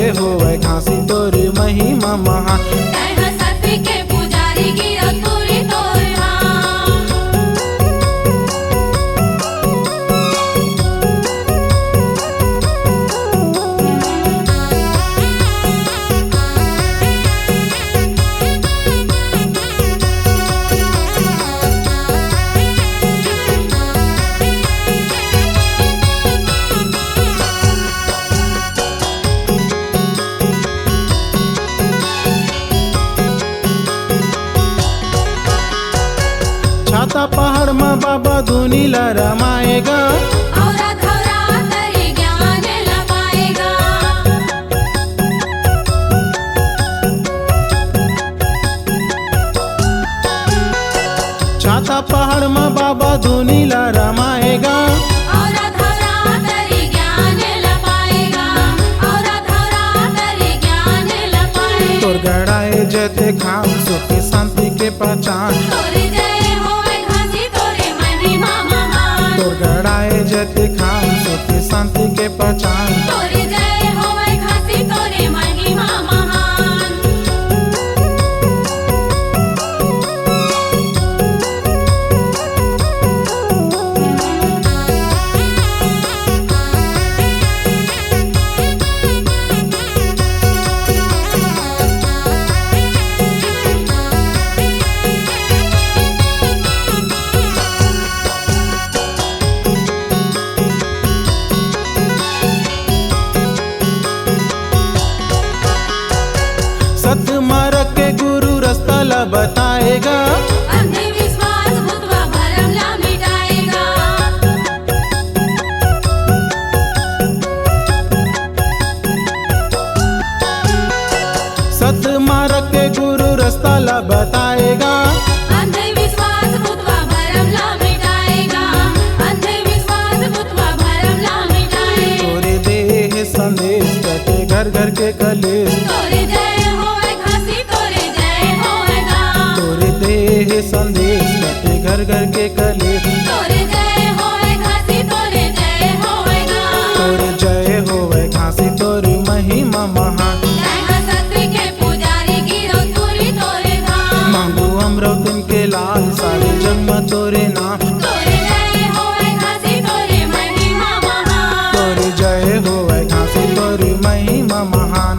जय होवे घासी तोर महिमा महान। छाता पहाड़ में बाबा धुनी रमाएगा, छाता पहाड़ में बाबा धुनी रमाएगा। तोर गड़ाए जते खाम सुख शांति के पहचान, तोर गड़ाए जते खाम सुख शांति के पहचान। सत्य मार्ग के गुरु रास्ता ला बताएगा, अंधविश्वास भूतवा भरम ला मिटाएगा। सत्य मार्ग के गुरु रास्ता ला बताएगा। अंधविश्वास भूतवा भरम ला मिटाएगा, अंधविश्वास भूतवा भरम ला मिटाएगा। तोरे देह संदेश कटे घर घर के कलेश, तोरे जय होवे घासी तोरे जय होवेगा, तोरे देह संदेश कटे घर घर के कलेश। तोरे जय होवे घासी तोरे जय होवेगा। तोरे जय होवे घासी तोर महिमा महान। सत्य के पुजारी गिरो तुरी तोरे धाम, मांगू अमृतन के लाल सारे जग में तोरे नाम। तोरे जय होवे घासी तोरे महिमा महान। तोरे जय होवे घासी तोर महिमा महान।